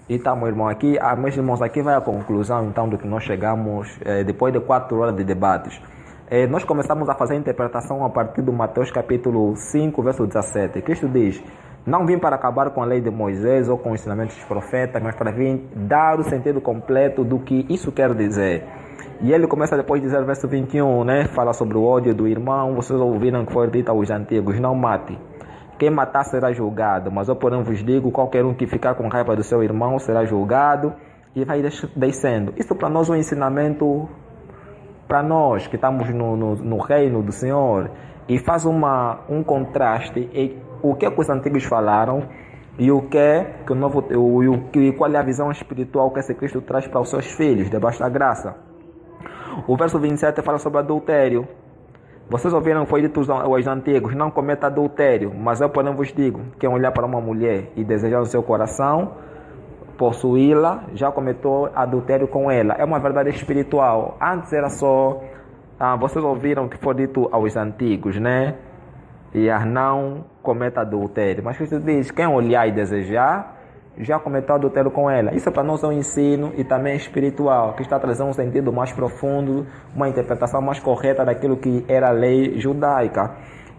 Então, meu irmão, aqui, meus irmãos, aqui vai a conclusão, então, do que nós chegamos, depois de 4 horas de debates. Nós começamos a fazer a interpretação a partir do Mateus capítulo 5, verso 17. Cristo diz, não vim para acabar com a lei de Moisés ou com os ensinamentos dos profetas, mas para vir dar o sentido completo do que isso quer dizer. E ele começa depois a dizer, verso 21, né? Fala sobre o ódio do irmão, vocês ouviram que foi dito aos antigos, não mate. Quem matar será julgado, mas eu porém vos digo, qualquer um que ficar com raiva do seu irmão será julgado e vai descendo. Isso para nós é um ensinamento, para nós que estamos no reino do Senhor, e faz um contraste em o que os antigos falaram e o que o novo, qual é a visão espiritual que esse Cristo traz para os seus filhos, debaixo da graça. O verso 27 fala sobre adultério. Vocês ouviram que foi dito aos antigos, não cometa adultério, mas eu porém vos digo, quem olhar para uma mulher e desejar no seu coração, possuí-la, já cometeu adultério com ela. É uma verdade espiritual. Antes era só, vocês ouviram que foi dito aos antigos, né? E não cometa adultério. Mas Cristo diz, quem olhar e desejar, já cometeu adultério com ela. Isso para nós é um ensino e também espiritual, que está trazendo um sentido mais profundo, uma interpretação mais correta daquilo que era a lei judaica.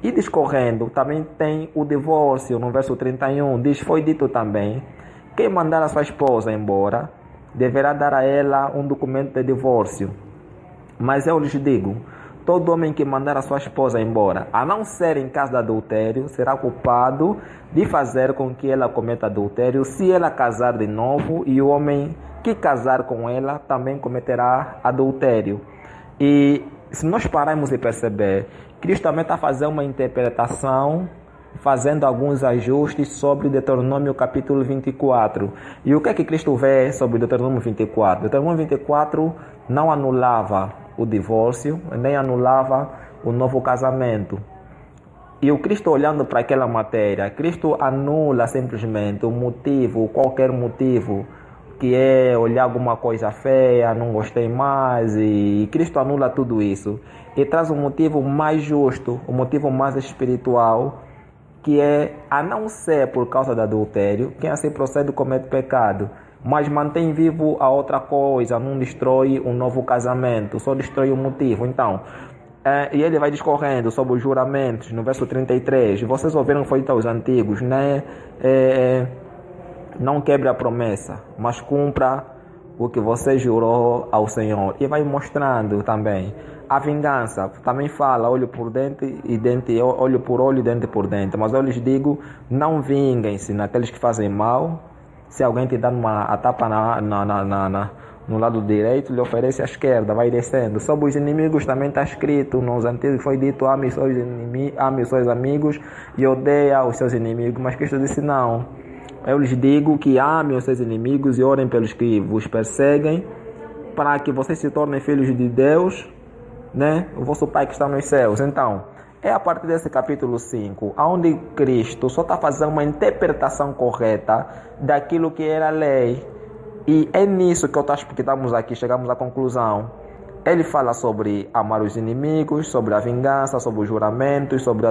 E discorrendo, também tem o divórcio, no verso 31, diz, foi dito também, quem mandar a sua esposa embora, deverá dar a ela um documento de divórcio. Mas eu lhes digo, todo homem que mandar a sua esposa embora, a não ser em caso de adultério, será culpado de fazer com que ela cometa adultério se ela casar de novo, e o homem que casar com ela também cometerá adultério. E se nós pararmos e perceber, Cristo também está fazendo uma interpretação, fazendo alguns ajustes sobre Deuteronômio capítulo 24. E o que é que Cristo vê sobre Deuteronômio 24? Deuteronômio 24 não anulava o divórcio, nem anulava o novo casamento. E o Cristo olhando para aquela matéria, Cristo anula simplesmente o motivo, qualquer motivo, que é olhar alguma coisa feia, não gostei mais, e Cristo anula tudo isso. E traz um motivo mais justo, um motivo mais espiritual, que é, a não ser por causa do adultério, quem assim procede comete pecado. Mas mantém vivo a outra coisa, não destrói um novo casamento, só destrói o motivo. Então, e ele vai discorrendo sobre os juramentos, no verso 33. Vocês ouviram que foi dito aos antigos, né? Não quebre a promessa, mas cumpra o que você jurou ao Senhor. E vai mostrando também. A vingança, também fala, olho por dente e dente, olho por olho e dente por dente. Mas eu lhes digo, não vinguem-se naqueles que fazem mal. Se alguém te dá a tapa no lado direito, lhe oferece a esquerda, vai descendo. Sobre os inimigos também está escrito, nos antigos foi dito, ame os seus amigos e odeia os seus inimigos. Mas Cristo disse, não, eu lhes digo que amem os seus inimigos e orem pelos que vos perseguem, para que vocês se tornem filhos de Deus, né? O vosso Pai que está nos céus. Então, é a partir desse capítulo 5, onde Cristo só está fazendo uma interpretação correta daquilo que era a lei. E é nisso que estamos aqui, chegamos à conclusão. Ele fala sobre amar os inimigos, sobre a vingança, sobre os juramentos, sobre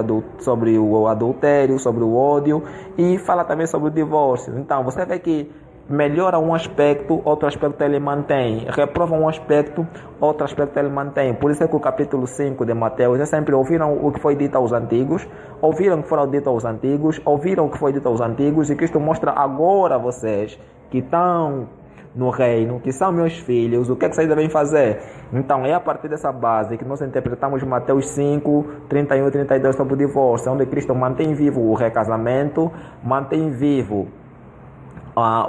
o adultério, sobre o ódio, e fala também sobre o divórcio. Então, você vê que melhora um aspecto, outro aspecto ele mantém. Reprova um aspecto, outro aspecto ele mantém. Por isso é que o capítulo 5 de Mateus, eles sempre ouviram o que foi dito aos antigos, ouviram o que foi dito aos antigos, ouviram o que foi dito aos antigos, e Cristo mostra agora a vocês que estão no reino, que são meus filhos, o que é que vocês devem fazer? Então é a partir dessa base que nós interpretamos Mateus 5, 31 e 32 sobre o divórcio, onde Cristo mantém vivo o recasamento, mantém vivo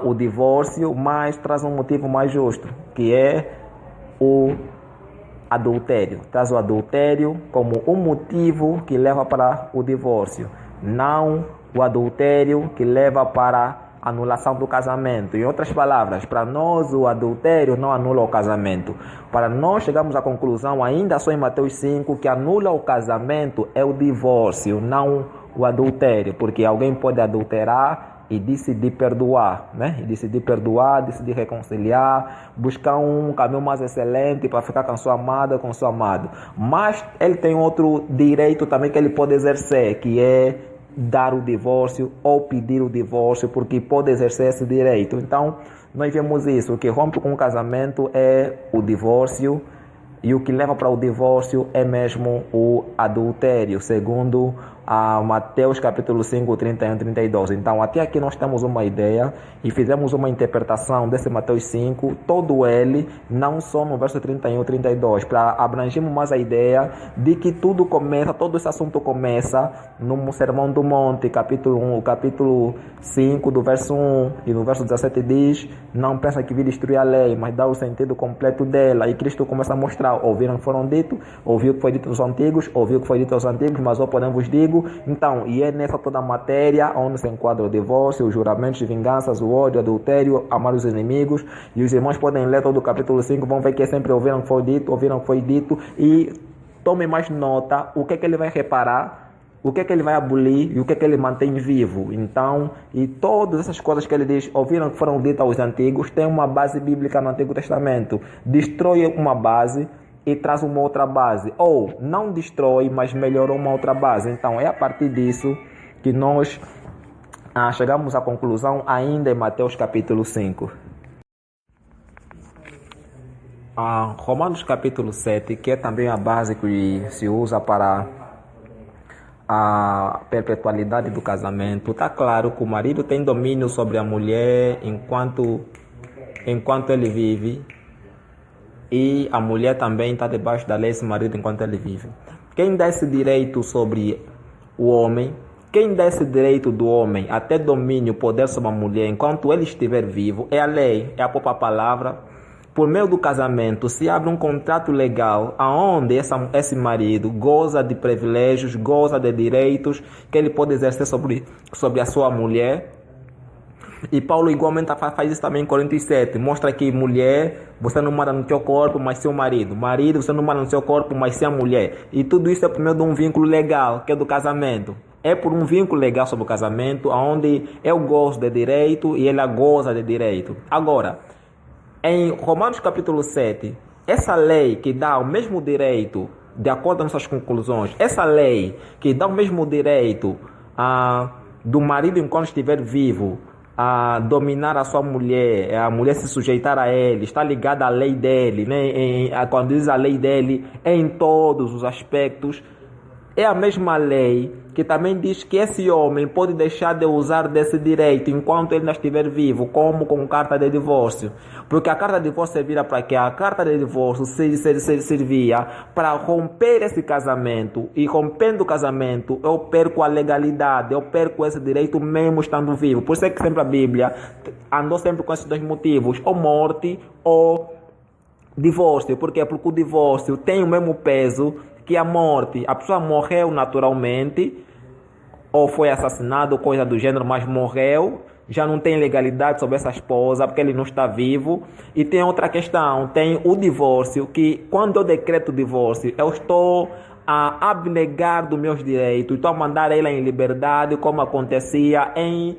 o divórcio, mas traz um motivo mais justo, que é o adultério. Traz o adultério como um motivo que leva para o divórcio, não o adultério que leva para a anulação do casamento. Em outras palavras, para nós o adultério não anula o casamento. Para nós chegamos à conclusão, ainda só em Mateus 5, que anula o casamento é o divórcio, não o adultério, porque alguém pode adulterar e decidir perdoar, né? E decidir perdoar, decidir reconciliar, buscar um caminho mais excelente para ficar com sua amada, com seu amado. Mas ele tem outro direito também que ele pode exercer, que é dar o divórcio ou pedir o divórcio, porque pode exercer esse direito. Então, nós vemos isso, o que rompe com o casamento é o divórcio, e o que leva para o divórcio é mesmo o adultério, segundo Mateus capítulo 5, 31 e 32. Então, até aqui nós temos uma ideia e fizemos uma interpretação desse Mateus 5, todo ele, não só no verso 31 e 32, para abrangirmos mais a ideia de que tudo começa, todo esse assunto começa no Sermão do Monte, capítulo 1, capítulo 5, do verso 1 e no verso 17 diz: não pensa que vir destruir a lei, mas dá o sentido completo dela. E Cristo começa a mostrar: ouviram o que foram dito, ouviu o que foi dito aos antigos, ouviu o que foi dito aos antigos, mas eu porém vos digo. Então, e é nessa toda a matéria onde se enquadra o divórcio, os juramentos de vinganças, o ódio, o adultério, amar os inimigos. E os irmãos podem ler todo o capítulo 5, vão ver que sempre ouviram o que foi dito, ouviram o que foi dito, e tomem mais nota o que é que ele vai reparar, o que é que ele vai abolir e o que é que ele mantém vivo. Então, e todas essas coisas que ele diz, ouviram que foram ditas aos antigos, tem uma base bíblica no Antigo Testamento. Destrói uma base e traz uma outra base, ou não destrói, mas melhorou uma outra base. Então, é a partir disso que nós chegamos à conclusão ainda em Mateus capítulo 5. Romanos capítulo 7, que é também a base que se usa para a perpetualidade do casamento. Está claro que o marido tem domínio sobre a mulher enquanto ele vive, e a mulher também está debaixo da lei, esse marido, enquanto ele vive. Quem dá esse direito sobre o homem, quem dá esse direito do homem a ter domínio, poder sobre a mulher enquanto ele estiver vivo, é a lei, é a própria palavra. Por meio do casamento se abre um contrato legal aonde esse marido goza de privilégios, goza de direitos que ele pode exercer sobre a sua mulher. E Paulo igualmente faz isso também em Coríntios 7. Mostra que mulher, você não manda no teu corpo, mas seu marido. Marido, você não manda no seu corpo, mas seu mulher. E tudo isso é por meio de um vínculo legal, que é do casamento. É por um vínculo legal sobre o casamento, onde eu gozo de direito e ela goza de direito. Agora, em Romanos capítulo 7, essa lei que dá o mesmo direito, de acordo com nossas conclusões, essa lei que dá o mesmo direito do marido enquanto estiver vivo, a dominar a sua mulher, a mulher se sujeitar a ele, está ligada à lei dele, né? Quando diz a lei dele, é em todos os aspectos. É a mesma lei que também diz que esse homem pode deixar de usar desse direito enquanto ele não estiver vivo, como com carta de divórcio. Porque a carta de divórcio servia para quê? A carta de divórcio servia para romper esse casamento. E rompendo o casamento, eu perco a legalidade, eu perco esse direito mesmo estando vivo. Por isso é que sempre a Bíblia andou sempre com esses dois motivos, ou morte ou divórcio. Por quê? Porque o divórcio tem o mesmo peso que a morte. A pessoa morreu naturalmente, ou foi assassinado, coisa do gênero, mas morreu, já não tem legalidade sobre essa esposa, porque ele não está vivo. E tem outra questão, tem o divórcio, que quando eu decreto o divórcio, eu estou a abnegar dos meus direitos, estou a mandar ela em liberdade, como acontecia em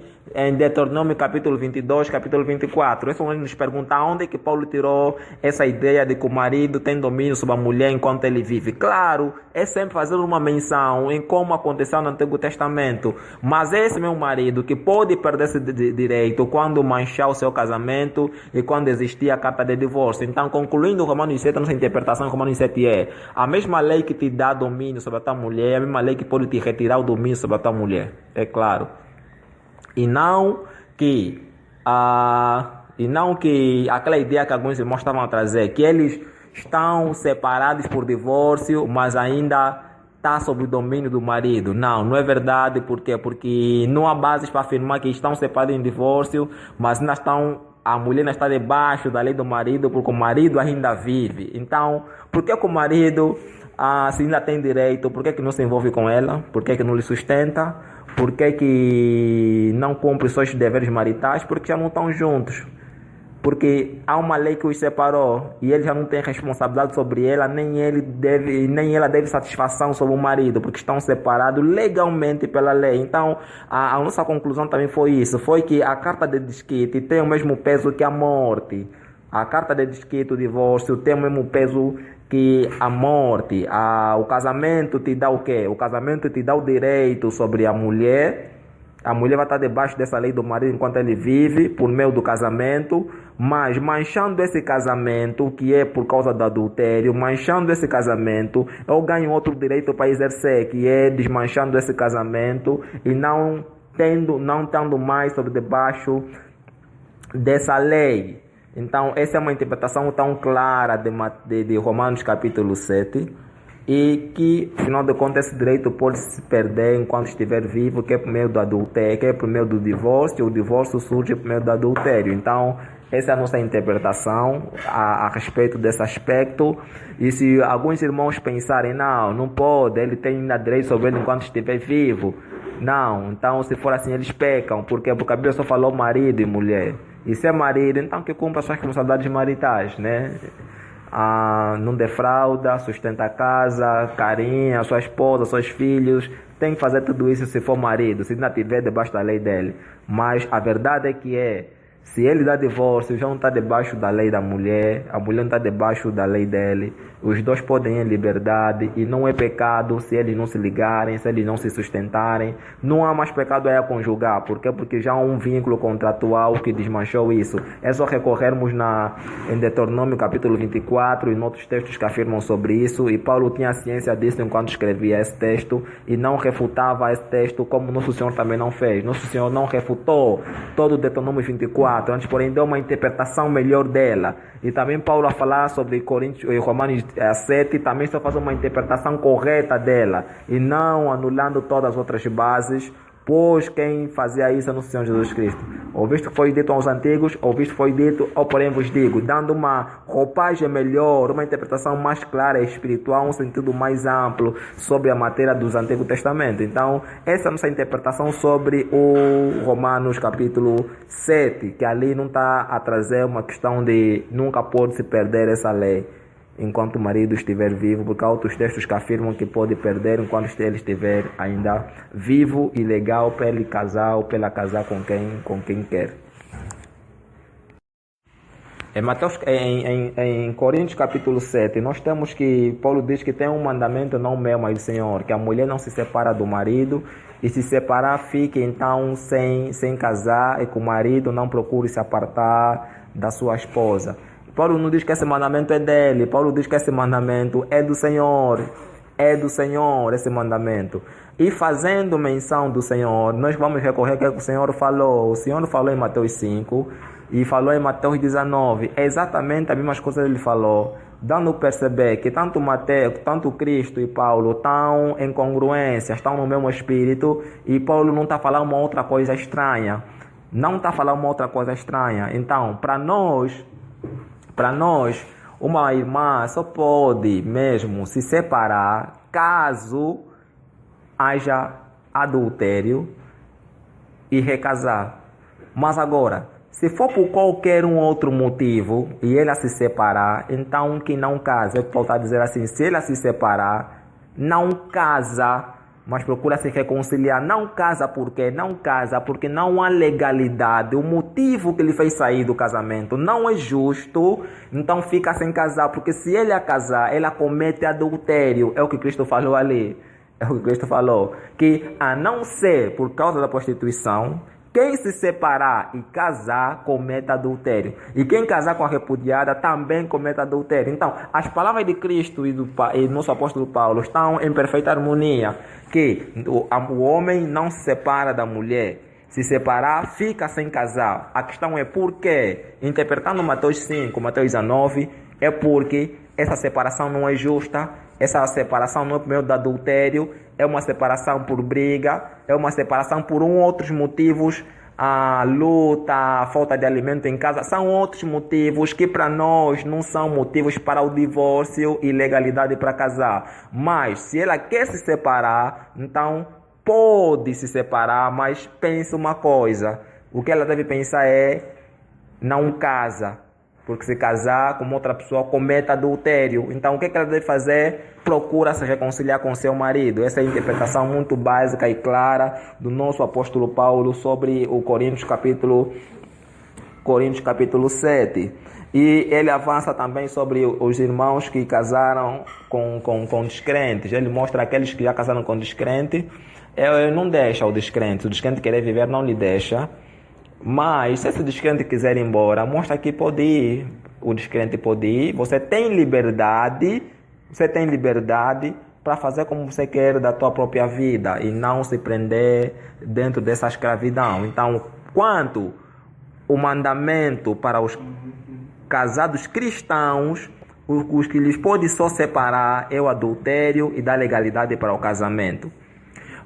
Deuteronômio capítulo 22, capítulo 24. Isso nos pergunta onde é que Paulo tirou essa ideia de que o marido tem domínio sobre a mulher enquanto ele vive. Claro, é sempre fazendo uma menção em como aconteceu no Antigo Testamento, mas é esse meu marido que pode perder esse direito quando manchar o seu casamento e quando existir a carta de divórcio. Então, concluindo Romanos 7, nossa interpretação em Romanos 7 é: a mesma lei que te dá domínio sobre a tua mulher é a mesma lei que pode te retirar o domínio sobre a tua mulher. É claro. E não que aquela ideia que alguns irmãos estavam a trazer, que eles estão separados por divórcio, mas ainda está sob o domínio do marido. Não é verdade. Por quê? Porque não há bases para afirmar que estão separados em divórcio, mas a mulher não está debaixo da lei do marido, porque o marido ainda vive. Então, por que o marido, se ainda tem direito, por que não se envolve com ela? Por que não lhe sustenta? Por que não cumpre seus deveres maritais? Porque já não estão juntos. Porque há uma lei que os separou e ele já não tem responsabilidade sobre ela, nem ela deve satisfação sobre o marido, porque estão separados legalmente pela lei. Então, a nossa conclusão também foi isso, foi que a carta de desquite tem o mesmo peso que a morte. A carta de desquite, o divórcio, tem o mesmo peso que a morte, o casamento te dá o quê? O casamento te dá o direito sobre a mulher. A mulher vai estar debaixo dessa lei do marido enquanto ele vive, por meio do casamento, mas manchando esse casamento, que é por causa do adultério, manchando esse casamento, eu ganho outro direito para exercer, que é desmanchando esse casamento e não tendo mais sobre debaixo dessa lei. Então, essa é uma interpretação tão clara de Romanos capítulo 7, e que, afinal de contas, esse direito pode se perder enquanto estiver vivo, que é por meio do adultério, que é por meio do divórcio. O divórcio surge por meio do adultério. Então, essa é a nossa interpretação a respeito desse aspecto. E se alguns irmãos pensarem, não pode, ele tem ainda direito sobre ele enquanto estiver vivo. Não, então se for assim eles pecam. Por quê? Porque a Bíblia só falou marido e mulher. E se é marido, então que cumpra as suas responsabilidades maritais, né? Não defrauda, sustenta a casa, carinha, sua esposa, seus filhos. Tem que fazer tudo isso se for marido, se não estiver debaixo da lei dele. Mas a verdade é que se ele dá divórcio, já não está debaixo da lei da mulher, a mulher não está debaixo da lei dele. Os dois podem ir em liberdade e não é pecado se eles não se ligarem, se eles não se sustentarem. Não há mais pecado a conjugar. Por quê? Porque já há um vínculo contratual que desmanchou isso. É só recorrermos em Deuteronômio capítulo 24 e em outros textos que afirmam sobre isso. E Paulo tinha ciência disso enquanto escrevia esse texto e não refutava esse texto, como Nosso Senhor também não fez. Nosso Senhor não refutou todo o Deuteronômio 24, antes porém deu uma interpretação melhor dela. E também Paulo a falar sobre Romanos 7 também só faz uma interpretação correta dela e não anulando todas as outras bases, pois quem fazia isso é no Senhor Jesus Cristo. Ouviste que foi dito aos antigos, ouviste que foi dito, ou porém vos digo, dando uma roupagem melhor, uma interpretação mais clara e espiritual, um sentido mais amplo sobre a matéria dos Antigo Testamento. Então, essa é a nossa interpretação sobre o Romanos capítulo 7, que ali não está a trazer uma questão de nunca pode se perder essa lei enquanto o marido estiver vivo, porque há outros textos que afirmam que pode perder enquanto ele estiver ainda vivo e legal para ele casar ou para ela casar com quem quer. Em Coríntios capítulo 7, nós temos que Paulo diz que tem um mandamento não meu, mas do Senhor, que a mulher não se separa do marido, e se separar fique então sem casar, e que o marido não procure se apartar da sua esposa. Paulo não diz que esse mandamento é dele. Paulo diz que esse mandamento é do Senhor. É do Senhor esse mandamento. E fazendo menção do Senhor, nós vamos recorrer ao que o Senhor falou. O Senhor falou em Mateus 5 e falou em Mateus 19. É exatamente as mesmas coisas que ele falou, dando a perceber que tanto Cristo e Paulo estão em congruência, estão no mesmo espírito, e Paulo não está falando uma outra coisa estranha. Não está falando uma outra coisa estranha. Então, para nós, uma irmã só pode mesmo se separar caso haja adultério e recasar. Mas agora, se for por qualquer outro motivo e ela se separar, então que não casa. Eu posso dizer assim, se ela se separar, não casa, mas procura se reconciliar. Não casa por quê? Não casa porque não há legalidade. O motivo que ele fez sair do casamento não é justo, então fica sem casar. Porque se ele a casar, ela comete adultério. É o que Cristo falou ali. É o que Cristo falou. Que a não ser por causa da prostituição, quem se separar e casar comete adultério. E quem casar com a repudiada também comete adultério. Então, as palavras de Cristo e do nosso apóstolo Paulo estão em perfeita harmonia. Que o homem não se separa da mulher. Se separar, fica sem casar. A questão é por quê? Interpretando Mateus 5, Mateus 19, é porque essa separação não é justa. Essa separação não é por meio do adultério, é uma separação por briga, é uma separação por outros motivos, a luta, a falta de alimento em casa, são outros motivos que para nós não são motivos para o divórcio e legalidade para casar. Mas se ela quer se separar, então pode se separar, mas pense uma coisa, o que ela deve pensar é não casa. Porque se casar com outra pessoa comete adultério. Então o que ela deve fazer? Procura se reconciliar com seu marido. Essa é a interpretação muito básica e clara do nosso apóstolo Paulo sobre o Coríntios capítulo 7. E ele avança também sobre os irmãos que casaram com descrentes. Ele mostra aqueles que já casaram com descrente, ele não deixa o descrente. O descrente querer viver não lhe deixa. Mas se esse descrente quiser ir embora, mostra que pode ir. O descrente pode ir. Você tem liberdade para fazer como você quer da tua própria vida e não se prender dentro dessa escravidão. Então, quanto o mandamento para os casados cristãos, os que lhes pode só separar é o adultério e da legalidade para o casamento.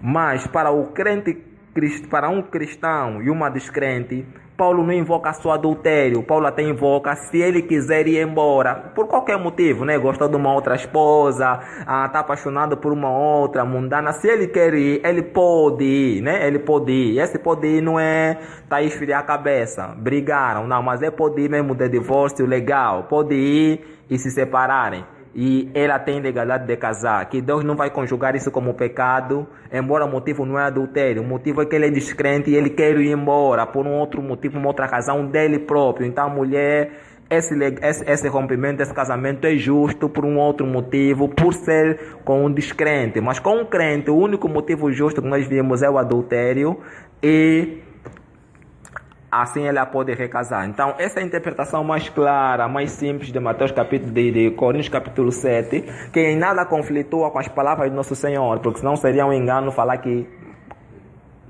Mas para um cristão e uma descrente, Paulo não invoca só adultério. Paulo até invoca se ele quiser ir embora, por qualquer motivo, né? Gostou de uma outra esposa, está apaixonado por uma outra mundana. Se ele quer ir, ele pode ir, né? Ele pode ir. Esse pode ir não é tá esfriar a cabeça, brigaram, não, mas é pode ir mesmo de divórcio legal. Pode ir e se separarem. E ela tem legalidade de casar, que Deus não vai conjugar isso como pecado, embora o motivo não é adultério, o motivo é que ele é descrente e ele quer ir embora por um outro motivo, uma outra razão dele próprio. Então a mulher, esse rompimento, esse casamento é justo por um outro motivo, por ser com um descrente, mas com um crente o único motivo justo que nós vimos é o adultério e assim ela pode recasar. Então, essa é a interpretação mais clara, mais simples de Mateus de Coríntios capítulo 7, que em nada conflitua com as palavras de nosso Senhor, porque senão seria um engano falar que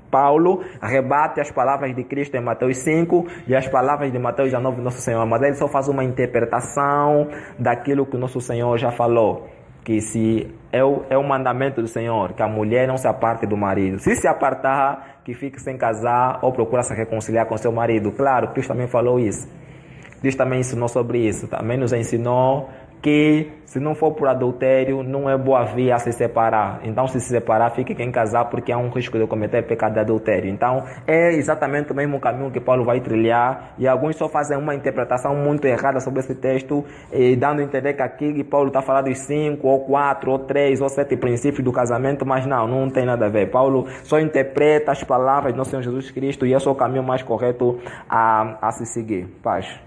Paulo rebate as palavras de Cristo em Mateus 5 e as palavras de Mateus 19 de nosso Senhor, mas ele só faz uma interpretação daquilo que o nosso Senhor já falou. Que se é o mandamento do Senhor, que a mulher não se aparte do marido. Se apartar, que fique sem casar ou procura se reconciliar com seu marido. Claro, Cristo também falou isso. Cristo também ensinou sobre isso. Também nos ensinou que se não for por adultério, não é boa via se separar. Então, se separar, fique quem casar, porque há um risco de cometer pecado de adultério. Então, é exatamente o mesmo caminho que Paulo vai trilhar, e alguns só fazem uma interpretação muito errada sobre esse texto, dando a entender que aqui Paulo está falando dos 5, ou 4, ou 3, ou 7 princípios do casamento, mas não tem nada a ver. Paulo só interpreta as palavras do nosso Senhor Jesus Cristo, e esse é o caminho mais correto a se seguir. Paz.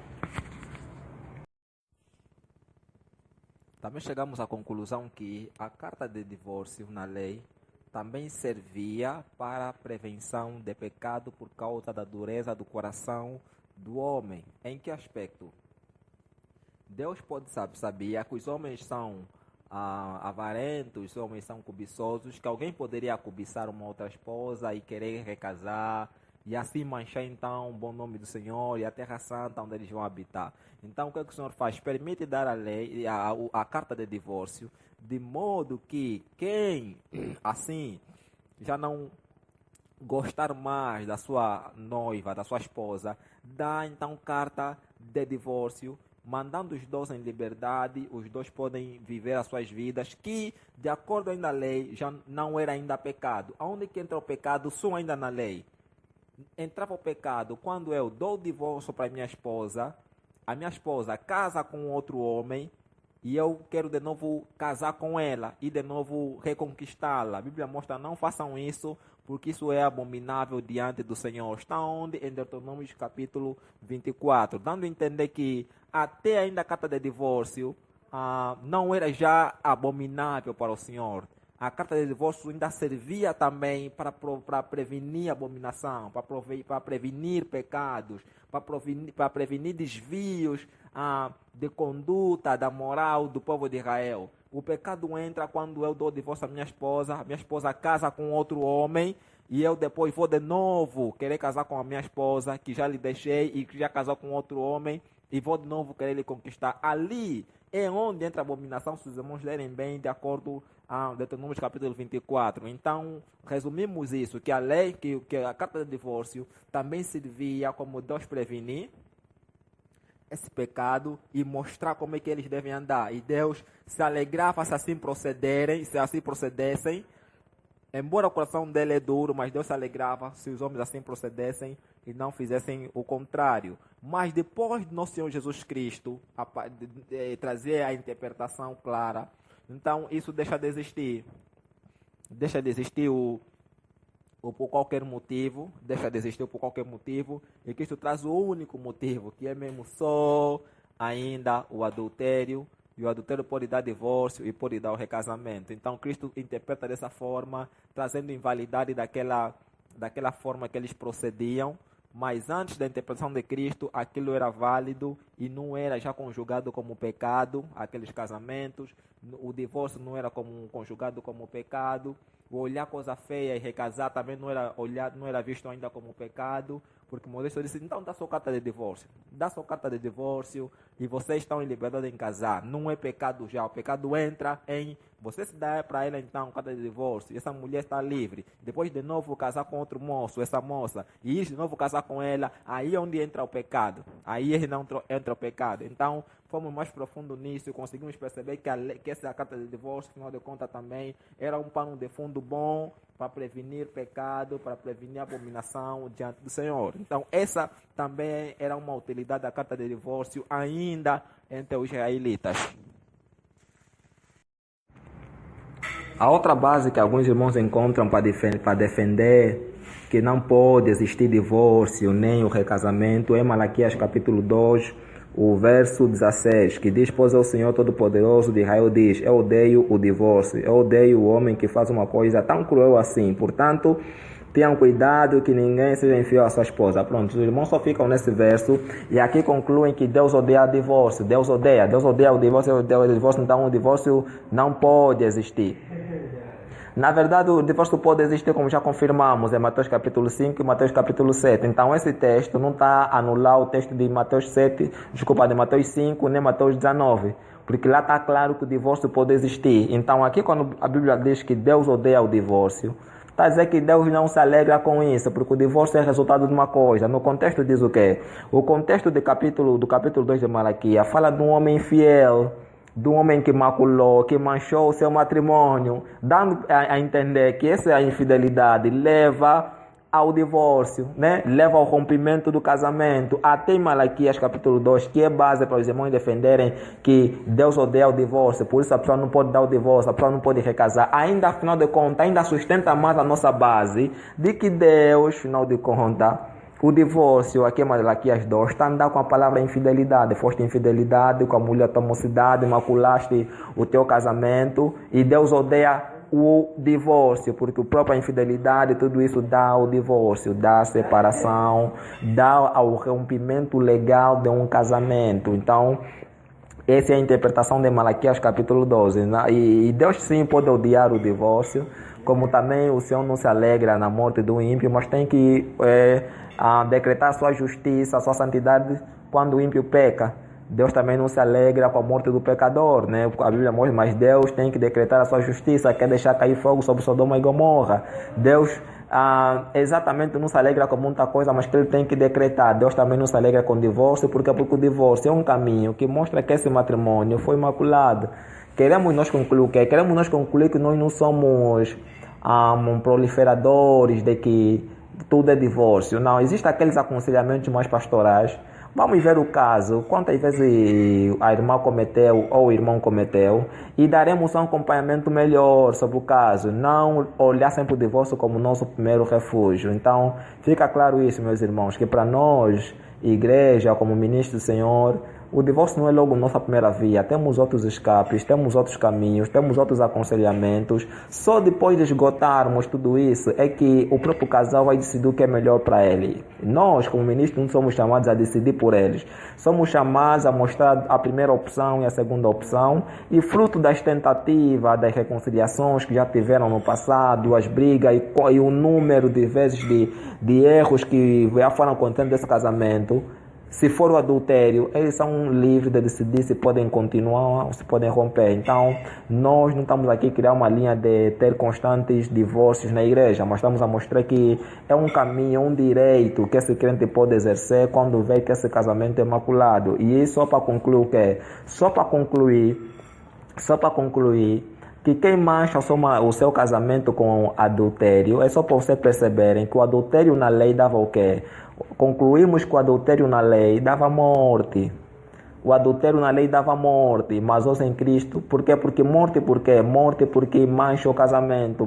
Também chegamos à conclusão que a carta de divórcio na lei também servia para a prevenção de pecado por causa da dureza do coração do homem. Em que aspecto? Deus sabia que os homens são avarentos, os homens são cobiçosos, que alguém poderia cobiçar uma outra esposa e querer recasar, e assim manchar então o bom nome do Senhor e a terra santa onde eles vão habitar. Então o que o Senhor faz? Permite dar a lei, a carta de divórcio, de modo que quem assim já não gostar mais da sua noiva, da sua esposa, dá então carta de divórcio, mandando os dois em liberdade. Os dois podem viver as suas vidas, que de acordo ainda à lei já não era ainda pecado. Aonde que entra o pecado? Só ainda na lei. Entrava o pecado quando eu dou o divórcio para minha esposa, a minha esposa casa com outro homem e eu quero de novo casar com ela e de novo reconquistá-la. A Bíblia mostra: não façam isso, porque isso é abominável diante do Senhor. Está onde? Em Deuteronômio capítulo 24, dando a entender que até ainda a carta de divórcio não era já abominável para o Senhor. A carta de divórcio ainda servia também para prevenir abominação, para prevenir pecados, para prevenir desvios de conduta, da moral do povo de Israel. O pecado entra quando eu dou divórcio à minha esposa casa com outro homem, e eu depois vou de novo querer casar com a minha esposa, que já lhe deixei e que já casou com outro homem, e vou de novo querer lhe conquistar. Ali é onde entra a abominação, se os irmãos lerem bem, de acordo a Deuteronômio capítulo 24. Então, resumimos isso, que a lei, que a carta de divórcio também servia como Deus prevenir esse pecado e mostrar como é que eles devem andar. E Deus se alegrava se assim procedessem. Embora o coração dele é duro, mas Deus se alegrava se os homens assim procedessem e não fizessem o contrário. Mas depois de nosso Senhor Jesus Cristo trazer a interpretação clara, então isso deixa de existir. Deixa de existir por qualquer motivo, e Cristo traz o único motivo, que é mesmo só ainda o adultério, e o adultério pode dar divórcio e pode dar o recasamento. Então Cristo interpreta dessa forma, trazendo invalidade daquela forma que eles procediam. Mas antes da interpretação de Cristo, aquilo era válido e não era já conjugado como pecado, aqueles casamentos. O divórcio não era conjugado como pecado. O olhar coisa feia e recasar também não era visto ainda como pecado, porque Moisés disse, então dá sua carta de divórcio. Dá sua carta de divórcio e vocês estão em liberdade em casar. Não é pecado já. O pecado entra em você se dá para ela então carta de divórcio. E essa mulher está livre. Depois de novo casar com outro moço, essa moça, e ir de novo casar com ela, aí é onde entra o pecado. Aí não entra o pecado. Então, fomos mais profundo nisso e conseguimos perceber que essa carta de divórcio, afinal de contas, também era um pano de fundo bom para prevenir pecado, para prevenir abominação diante do Senhor. Então, essa também era uma utilidade da carta de divórcio ainda entre os israelitas. A outra base que alguns irmãos encontram para defender que não pode existir divórcio nem o recasamento é Malaquias capítulo 2, o verso 16, que diz, pois o Senhor Todo-Poderoso de Israel diz, eu odeio o divórcio, eu odeio o homem que faz uma coisa tão cruel assim, portanto, tenham cuidado que ninguém seja infiel à sua esposa. Pronto, os irmãos só ficam nesse verso e aqui concluem que Deus odeia o divórcio, Deus odeia o divórcio, então o divórcio não pode existir. Na verdade, o divórcio pode existir, como já confirmamos, em Mateus capítulo 5 e Mateus capítulo 7. Então, esse texto não está a anular o texto de Mateus 5, nem Mateus 19. Porque lá está claro que o divórcio pode existir. Então, aqui quando a Bíblia diz que Deus odeia o divórcio, está a dizer que Deus não se alegra com isso, porque o divórcio é resultado de uma coisa. No contexto diz o quê? O contexto do capítulo 2 de Malaquias fala de um homem infiel, do homem que maculou, que manchou o seu matrimônio, dando a entender que essa infidelidade leva ao divórcio, né? Leva ao rompimento do casamento. Até em Malaquias capítulo 2, que é base para os irmãos defenderem que Deus odeia o divórcio, por isso a pessoa não pode dar o divórcio, a pessoa não pode recasar. Ainda, afinal de contas, ainda sustenta mais a nossa base de que Deus, afinal de contas, o divórcio, aqui em Malaquias 2, está a andar com a palavra infidelidade. Foste infidelidade com a mulher da mocidade, maculaste o teu casamento e Deus odeia o divórcio, porque a própria infidelidade, tudo isso dá ao divórcio, dá a separação, dá ao rompimento legal de um casamento. Então, essa é a interpretação de Malaquias capítulo 12. E Deus sim pode odiar o divórcio, como também o Senhor não se alegra na morte do ímpio, mas tem que decretar sua justiça, sua santidade quando o ímpio peca. Deus também não se alegra com a morte do pecador, né? A Bíblia mostra, mas Deus tem que decretar a sua justiça, quer deixar cair fogo sobre Sodoma e Gomorra. Deus exatamente não se alegra com muita coisa, mas que ele tem que decretar. Deus também não se alegra com o divórcio, porque o divórcio é um caminho que mostra que esse matrimônio foi imaculado. Queremos nós concluir o quê? Queremos nós concluir que nós não somos proliferadores de que tudo é divórcio. Não, existem aqueles aconselhamentos mais pastorais. Vamos ver o caso, quantas vezes a irmã cometeu ou o irmão cometeu, e daremos um acompanhamento melhor sobre o caso, não olhar sempre o divórcio como nosso primeiro refúgio. Então, fica claro isso, meus irmãos, que para nós, igreja, como ministro do Senhor, o divórcio não é logo nossa primeira via. Temos outros escapes, temos outros caminhos, temos outros aconselhamentos. Só depois de esgotarmos tudo isso é que o próprio casal vai decidir o que é melhor para ele. Nós, como ministros, não somos chamados a decidir por eles. Somos chamados a mostrar a primeira opção e a segunda opção. E fruto das tentativas, das reconciliações que já tiveram no passado, as brigas e o número de vezes de erros que já foram acontecendo desse casamento, se for o adultério, eles são livres de decidir se podem continuar ou se podem romper. Então, nós não estamos aqui a criar uma linha de ter constantes divórcios na igreja, mas estamos a mostrar que é um caminho, um direito que esse crente pode exercer quando vê que esse casamento é imaculado. E isso só para concluir o quê? Só para concluir que quem mancha o seu casamento com adultério, é só para vocês perceberem que o adultério na lei dava o quê? Concluímos que o adultério na lei dava morte. O adultério na lei dava morte, mas hoje em Cristo, por quê? Porque morte, por quê? Morte porque mancha o casamento,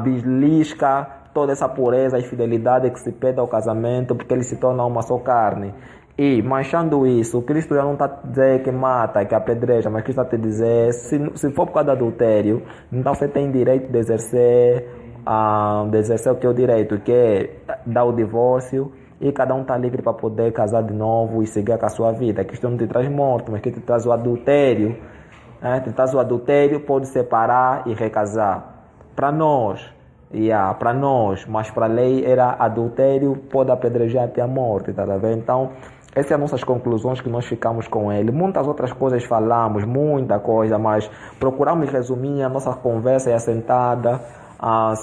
belisca toda essa pureza e fidelidade que se pede ao casamento, porque ele se torna uma só carne. E, manchando isso, Cristo já não está a dizer que mata, que apedreja, mas Cristo está a dizer, se for por causa do adultério, então você tem direito de exercer o que é o direito, que é dar o divórcio, e cada um está livre para poder casar de novo e seguir com a sua vida. Cristo não te traz morto, mas que te traz o adultério. Te traz o adultério, pode separar e recasar. Para nós, para nós, mas para a lei era adultério, pode apedrejar até a morte, tá vendo? Então, essas são as nossas conclusões que nós ficamos com ele. Muitas outras coisas falamos, muita coisa, mas procuramos resumir a nossa conversa assentada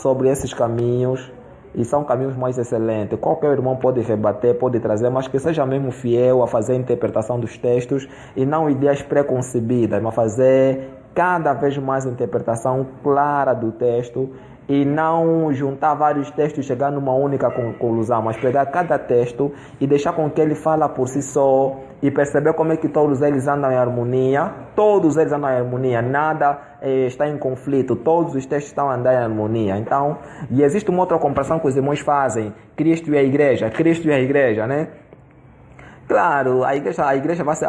sobre esses caminhos, e são caminhos mais excelentes. Qualquer irmão pode rebater, pode trazer, mas que seja mesmo fiel a fazer a interpretação dos textos e não ideias preconcebidas, mas fazer cada vez mais a interpretação clara do texto e não juntar vários textos e chegar numa única conclusão, mas pegar cada texto e deixar com que ele fala por si só e perceber como é que todos eles andam em harmonia. Todos eles andam em harmonia, nada está em conflito, todos os textos estão andando em harmonia. Então, e existe uma outra comparação que os irmãos fazem, Cristo e a igreja, né? Claro, a igreja vai ser,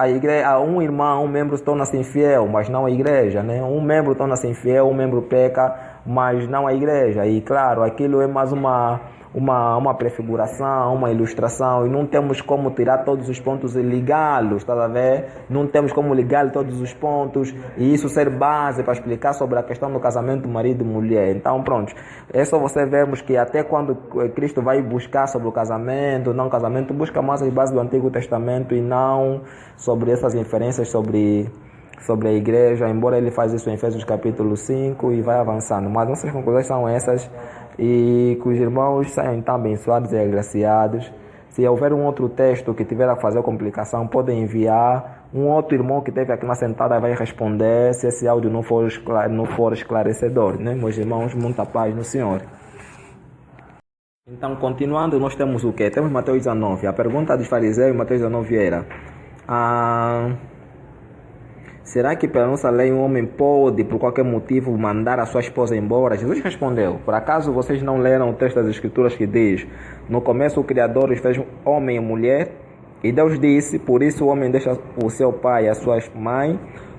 um irmão, um membro torna-se infiel, mas não a igreja, né? Um membro torna-se infiel, um membro peca, mas não a igreja. E claro, aquilo é mais uma prefiguração, uma ilustração, e não temos como tirar todos os pontos e ligá-los, tá a ver? Não temos como ligar todos os pontos e isso ser base para explicar sobre a questão do casamento marido e mulher. Então, pronto, é só você vermos que até quando Cristo vai buscar sobre o casamento, não casamento, busca mais as bases do Antigo Testamento e não sobre essas inferências sobre a igreja, embora ele faz isso em Efésios capítulo 5 e vai avançando. Mas nossas conclusões são essas, e que os irmãos saiam então abençoados e agraciados. Se houver um outro texto que tiver a fazer complicação, podem enviar. Um outro irmão que esteve aqui na sentada vai responder, se esse áudio não for esclarecedor, né? Meus irmãos, muita paz no Senhor. Então, continuando, nós temos o quê? Temos Mateus 19. A pergunta dos fariseus em Mateus 19 era: será que pela nossa lei um homem pode, por qualquer motivo, mandar a sua esposa embora? Jesus respondeu: por acaso vocês não leram o texto das Escrituras que diz: no começo o Criador os fez homem e mulher? E Deus disse: por isso o homem deixa o seu pai e a sua mãe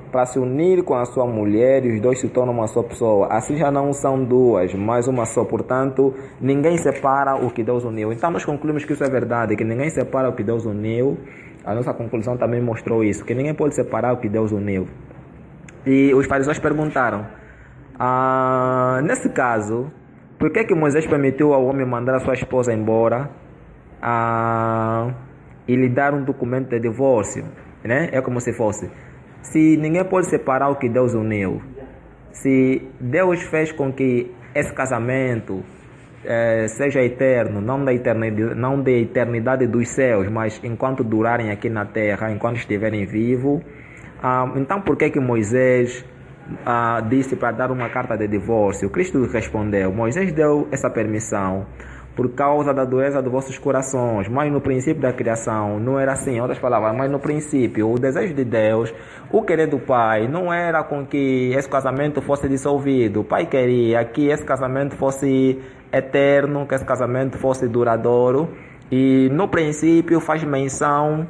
para se unir com a sua mulher, e os dois se tornam uma só pessoa. Assim já não são duas, mas uma só. Portanto, ninguém separa o que Deus uniu. Então nós concluímos que isso é verdade, que ninguém separa o que Deus uniu. A nossa conclusão também mostrou isso, que ninguém pode separar o que Deus uniu. E os fariseus perguntaram: nesse caso, por que Moisés permitiu ao homem mandar a sua esposa embora e lhe dar um documento de divórcio? Né? É como se fosse: se ninguém pode separar o que Deus uniu, se Deus fez com que esse casamento seja eterno, não da eternidade dos céus, mas enquanto durarem aqui na terra, enquanto estiverem vivos, então por que Moisés disse para dar uma carta de divórcio? Cristo respondeu: Moisés deu essa permissão por causa da dureza dos vossos corações, mas no princípio da criação não era assim. Em outras palavras, mas no princípio, o desejo de Deus, o querer do Pai, não era com que esse casamento fosse dissolvido. O Pai queria que esse casamento fosse eterno, que esse casamento fosse duradouro, e no princípio faz menção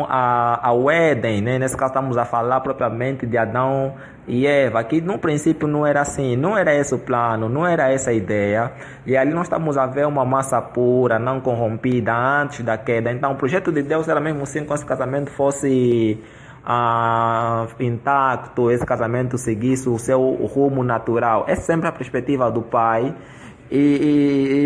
ao Éden, né? Nesse caso estamos a falar propriamente de Adão e Eva, que no princípio não era assim, não era esse o plano, não era essa a ideia, e ali nós estamos a ver uma massa pura, não corrompida antes da queda. Então o projeto de Deus era mesmo assim, que esse casamento fosse intacto, esse casamento seguisse o seu rumo natural. É sempre a perspectiva do Pai.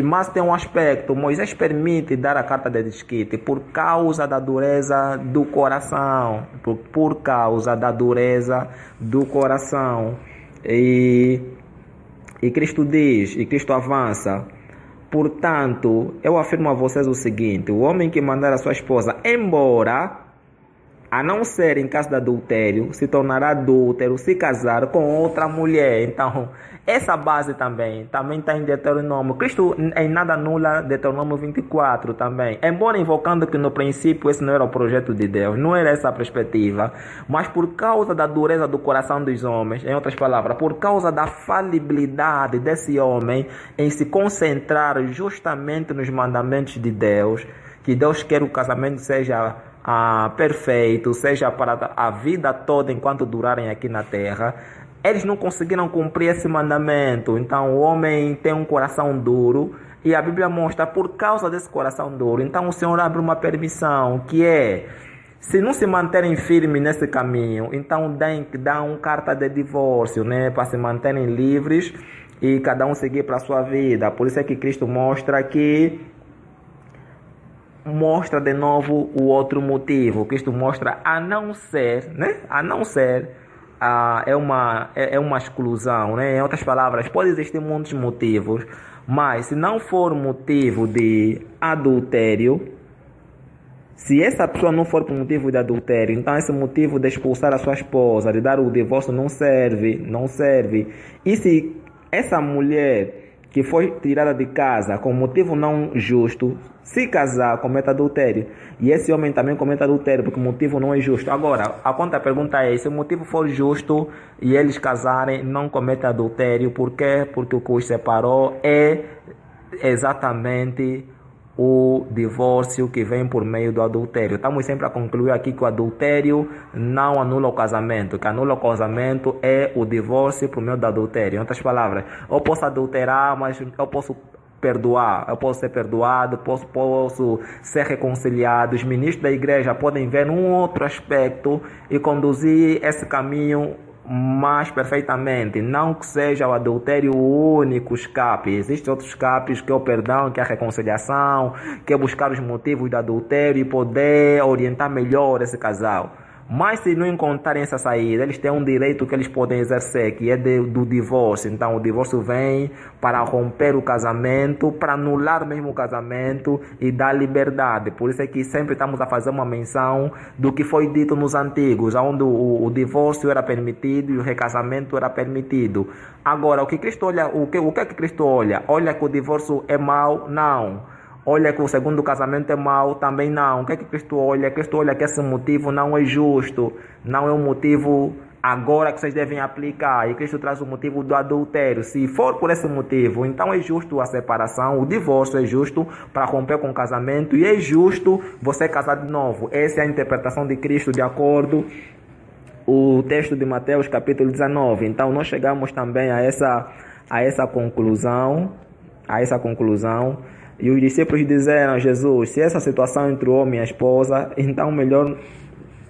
Mas tem um aspecto: Moisés permite dar a carta de desquite por causa da dureza do coração, por causa da dureza do coração. E Cristo diz, e Cristo avança: portanto, eu afirmo a vocês o seguinte: o homem que mandar a sua esposa embora, a não ser em caso de adultério, se tornará adúltero se casar com outra mulher. Então, essa base também está em Deuteronômio. Cristo em nada anula Deuteronômio 24 também. Embora invocando que no princípio esse não era o projeto de Deus, não era essa a perspectiva, mas por causa da dureza do coração dos homens, em outras palavras, por causa da falibilidade desse homem em se concentrar justamente nos mandamentos de Deus, que Deus quer que o casamento seja perfeito, seja para a vida toda enquanto durarem aqui na terra, eles não conseguiram cumprir esse mandamento. Então o homem tem um coração duro e a Bíblia mostra por causa desse coração duro. Então o Senhor abre uma permissão que é, se não se manterem firmes nesse caminho, então dá uma carta de divórcio, né, para se manterem livres e cada um seguir para a sua vida. Por isso é que Cristo mostra de novo o outro motivo. Cristo mostra a não ser, é uma exclusão, né? Em outras palavras, pode existir muitos motivos, mas se não for motivo de adultério, se essa pessoa não for por motivo de adultério, então esse motivo de expulsar a sua esposa, de dar o divórcio, não serve. E se essa mulher que foi tirada de casa com motivo não justo, se casar, comete adultério. E esse homem também comete adultério, porque o motivo não é justo. Agora, a contra-pergunta é, se o motivo for justo e eles casarem, não cometem adultério, por quê? Porque o que os separou é exatamente o divórcio que vem por meio do adultério. Estamos sempre a concluir aqui que o adultério não anula o casamento. O que anula o casamento é o divórcio por meio do adultério. Em outras palavras, eu posso adulterar, mas eu posso perdoar, eu posso ser perdoado, posso ser reconciliado. Os ministros da igreja podem ver um outro aspecto e conduzir esse caminho mais perfeitamente. Não que seja o adultério o único escape. Existem outros escapes, que é o perdão, que é a reconciliação, que é buscar os motivos do adultério e poder orientar melhor esse casal. Mas se não encontrarem essa saída, eles têm um direito que eles podem exercer, que é do divórcio. Então o divórcio vem para romper o casamento, para anular mesmo o casamento e dar liberdade. Por isso é que sempre estamos a fazer uma menção do que foi dito nos antigos, onde o divórcio era permitido e o recasamento era permitido. Agora, o que Cristo olha, o que é que Cristo olha? Olha que o divórcio é mau? Não. Olha que o segundo casamento é mau? Também não. O que é que Cristo olha? Cristo olha que esse motivo não é justo, não é um motivo agora que vocês devem aplicar. E Cristo traz o motivo do adultério. Se for por esse motivo, então é justo a separação, o divórcio é justo para romper com o casamento e é justo você casar de novo. Essa é a interpretação de Cristo de acordo com o texto de Mateus capítulo 19. Então nós chegamos também a essa conclusão. E os discípulos disseram a Jesus, se essa situação entre o homem e a esposa, então melhor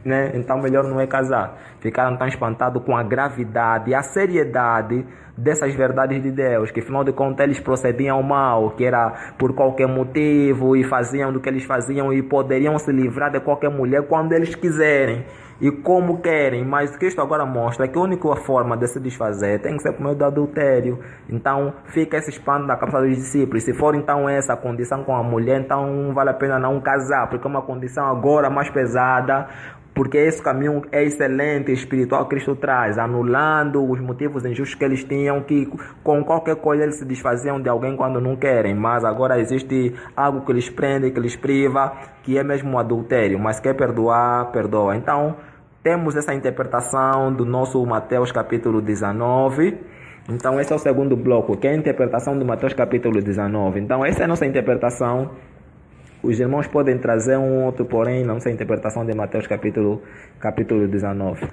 não é casar. Ficaram tão espantados com a gravidade e a seriedade dessas verdades de Deus, que afinal de contas eles procediam mal, que era por qualquer motivo e faziam do que eles faziam e poderiam se livrar de qualquer mulher quando eles quiserem e como querem, mas Cristo agora mostra que a única forma de se desfazer tem que ser por meio do adultério. Então fica esse espanto na cabeça dos discípulos. Se for então essa a condição com a mulher, então não vale a pena não casar, porque é uma condição agora mais pesada, porque esse caminho é excelente, espiritual, que Cristo traz, anulando os motivos injustos que eles tinham, que com qualquer coisa eles se desfaziam de alguém quando não querem, mas agora existe algo que lhes prende, que lhes priva, que é mesmo o adultério, mas quer perdoar, perdoa. Então, temos essa interpretação do nosso Mateus capítulo 19. Então, esse é o segundo bloco, que é a interpretação do Mateus capítulo 19. Então, essa é a nossa interpretação. Os irmãos podem trazer um outro, porém, não sei a interpretação de Mateus capítulo 19.